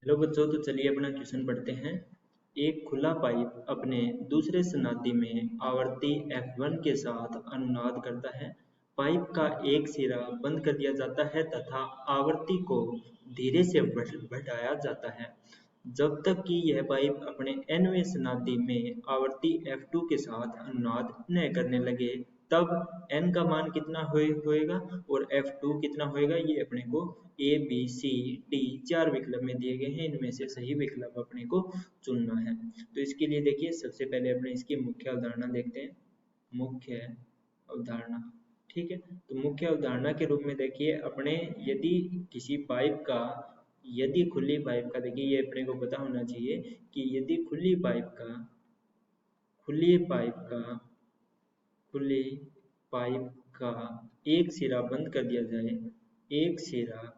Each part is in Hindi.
हेलो बच्चों, तो चलिए अपना क्वेश्चन पढ़ते हैं। एक खुला पाइप अपने दूसरे शनाब्दी में आवर्ती F1 के साथ अनुनाद करता है। पाइप का एक सिरा बंद कर दिया जाता है तथा आवर्ती को धीरे से बढ़ाया जाता है जब तक कि यह पाइप अपने nवें शनाब्दी में आवर्ती F2 के साथ अनुनाद न करने लगे। तब n का मान कितना होएगा और F2 कितना होएगा, ये अपने को A, B, C, D 4 विकल्प में दिए गए हैं। इनमें से सही विकल्प अपने को चुनना है। तो इसके लिए देखिए, सबसे पहले अपने इसकी मुख्य अवधारणा देखते हैं। मुख्य अवधारणा, ठीक है। तो मुख्य अवधारणा के रूप में देखिए अपने, यदि किसी पाइप का, यदि खुली पाइप का, देखिए ये अपने को पता होना चाहिए कि यदि खुली पाइप का खुली पाइप का एक सिरा बंद कर दिया जाए, एक सिरा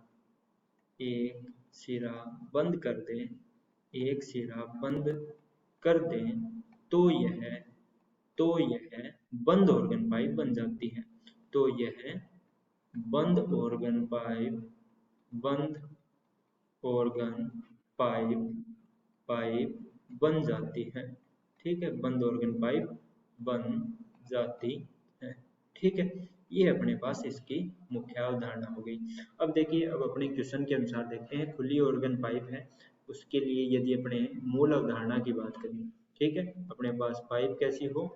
बंद कर दें, एक सिरा बंद कर दें, तो यह बंद ऑर्गन पाइप बन जाती है। तो यह बंद ऑर्गन पाइप बंद ऑर्गन पाइप बन जाती है। ठीक है, बंद ऑर्गन पाइप बन जाती है। ठीक है, ये अपने पास इसकी मुख्य अवधारणा हो गई। अब देखिए, अब अपने क्वेश्चन के अनुसार देखते हैं। खुली ऑर्गन पाइप है, उसके लिए यदि अपने मूल अवधारणा की बात करें, ठीक है, अपने पास पाइप कैसी हो,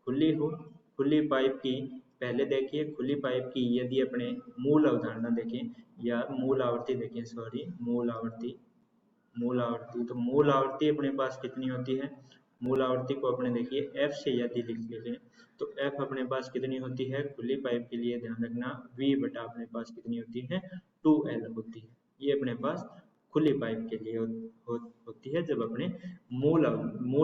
खुली हो। खुली पाइप की, पहले देखिए खुली पाइप की यदि अपने मूल अवधारणा देखें या मूल आवर्ती देखें, सॉरी, मूल आवर्ती, तो मूल आवर्ती अपने पास कितनी होती है। मूल आवर्ती को अपने देखिए f से यदि लिख लें तो f अपने पास कितनी होती है, खुली पाइप के लिए ध्यान रखना v बटा अपने पास कितनी होती है, 2l होती है। ये अपने पास खुली पाइप के लिए होती है जब अपने मूल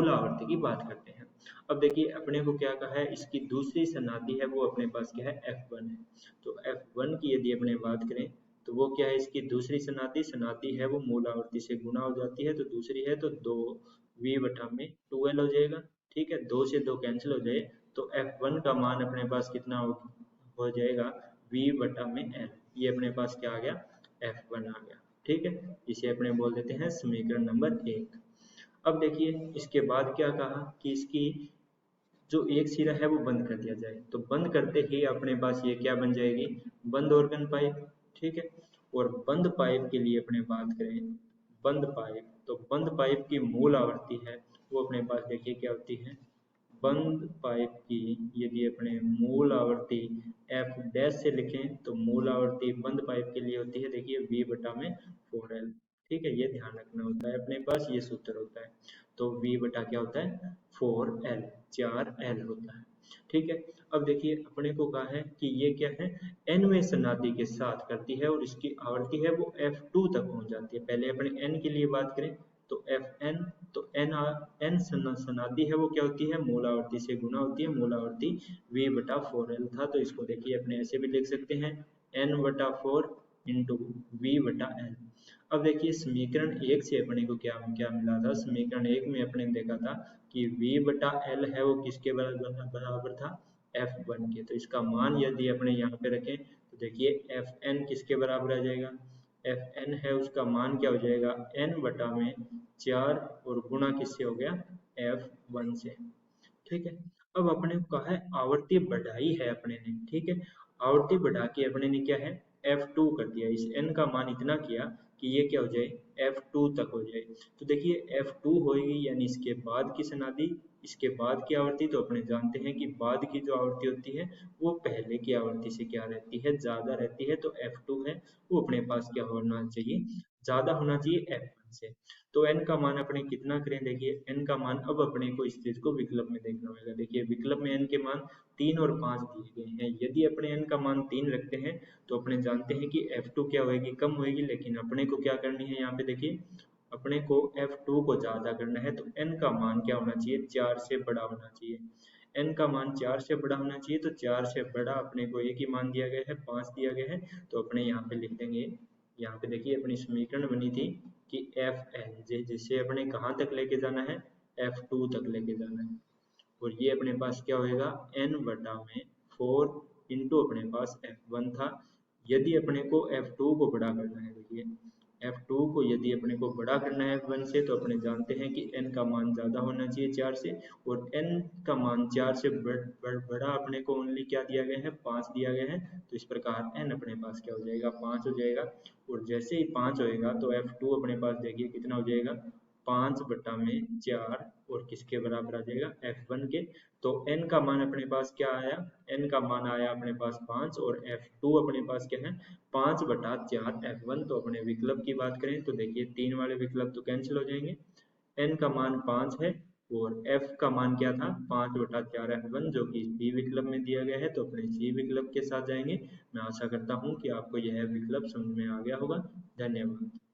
आवर्ती की बात करते हैं। अब देखिए अपने को क्या कहा है, इसकी दूसरी शनाब्दी है वो अपने पास क्या है, F1 है। तो F1 की यदि अपने बात करें तो वो क्या है, इसकी दूसरी शनाब्दी है वो मूल आवर्ती से गुना हो जाती है। तो दूसरी है तो 2v बटा में 2l हो जाएगा। ठीक है, 2 से 2 कैंसिल हो जाए तो F1 का मान अपने पास कितना हो जाएगा, v बटा में l। ये अपने पास क्या आ गया, F1 आ गया। ठीक है, इसे अपने बोल देते हैं समीकरण नंबर 1। अब देखिए इसके बाद क्या कहा कि इसकी जो एक सिरा है वो बंद कर दिया जाए। तो बंद करते ही अपने पास ये क्या बन जाएगी, बंद ऑर्गन पाइप। ठीक है, और बंद पाइप के लिए अपने बात करें, बंद पाइप, तो बंद पाइप की मूल आवर्ती है वो अपने पास देखिए क्या होती है। बंद पाइप की यदि अपने मूल आवर्ती एफ डैश से लिखें तो मूल आवर्ती बंद पाइप के लिए होती है देखिए v बटा में 4l। ठीक है, ये ध्यान रखना होता है अपने पास, ये सूत्र होता है। तो v बटा क्या होता है, 4l, 4l होता है। ठीक है, अब देखिए अपने को कहा है कि ये क्या है, nवें शनाब्दी के साथ करती है और इसकी आवर्ती है वो f2 तक पहुंच जाती है। पहले अपने n के लिए बात करें तो fn, तो n शनाब्दी है वो क्या होती है, मूल आवर्ती से गुना होती है। मूल आवर्ती v बटा 4l था, तो इसको देखिए अपने ऐसे भी लिख सकते हैं n बटा 4 इंटू v बटा l। अब देखिए समीकरण 1 से अपने को क्या क्या मिला था, समीकरण 1 में अपने देखा था कि v बटा l है वो किसके बराबर था, F1 के। तो इसका मान यदि अपने यहाँ पे रखें तो देखिए Fn किसके बराबर आ जाएगा, Fn है उसका मान क्या हो जाएगा, n बटा में 4 और गुणा किससे हो गया, F1 से। ठीक है, अब अपने को कहा है आवर्ती बढ़ाई है अपने ने। ठीक है, आवर्ती बढ़ा के अपने ने क्या है, F2 कर दिया। इस n का मान इतना किया कि ये क्या हो जाए, F2 तक हो जाए। तो देखिए F2 होगी यानी इसके बाद की शनाब्दी, इसके बाद की आवर्ती। तो अपने जानते हैं कि बाद की जो आवर्ती होती है वो पहले की आवर्ती से क्या रहती है, ज्यादा रहती है। तो F2 है वो अपने पास क्या होना चाहिए, ज्यादा होना चाहिए F1 से। तो n का मान अपने कितना करें, देखिए n का मान अब अपने को इस चीज को विकल्प में देखना होगा। देखिए विकल्प में n के मान 3 और 5 दिए गए हैं। यदि अपने n का मान 3 रखते हैं तो अपने जानते हैं कि F2 क्या होगी, कम होगी। लेकिन अपने को क्या करनी है, यहाँ पे देखिए अपने को F2 को ज्यादा करना है। तो n का मान क्या होना चाहिए, 4 से बड़ा होना चाहिए। n का मान 4 से बड़ा होना चाहिए। तो 4 से बड़ा अपने को एक ही मान दिया गया है, 5 दिया गया है। तो अपने यहाँ पे लिख देंगे, यहाँ पे देखिए अपनी समीकरण बनी थी कि Fn, जिसे अपने कहाँ तक लेके जाना है, F2 तक लेके जाना है। और ये अपने पास क्या होएगा, n बटा में 4 इंटू अपने पास F1 था। यदि अपने को F2 को बड़ा करना है, देखिए F2 को यदि अपने को बड़ा करना है F1 से, तो अपने जानते हैं कि n का मान ज़्यादा होना चाहिए 4 से, और n का मान 4 से बड़ा अपने को ओनली क्या दिया गया है, 5 दिया गया है। तो इस प्रकार n अपने पास क्या हो जाएगा, 5 हो जाएगा। और जैसे ही 5 होएगा तो F2 अपने पास देखिए कितना हो जाएगा, 5/4, और किसके बराबर आ जाएगा, F1 के। तो n का मान अपने पास क्या आया, n का मान आया अपने पास 5, और F2 अपने पास क्या है, 5/4 F1। तो अपने विकल्प की बात करें तो देखिए 3 वाले विकल्प तो कैंसिल हो जाएंगे, n का मान 5 है और f का मान क्या था, 5/4 F1, जो कि सी विकल्प में दिया गया है। तो अपने सी विकल्प के साथ जाएंगे। मैं आशा करता हूँ कि आपको यह विकल्प समझ में आ गया होगा। धन्यवाद।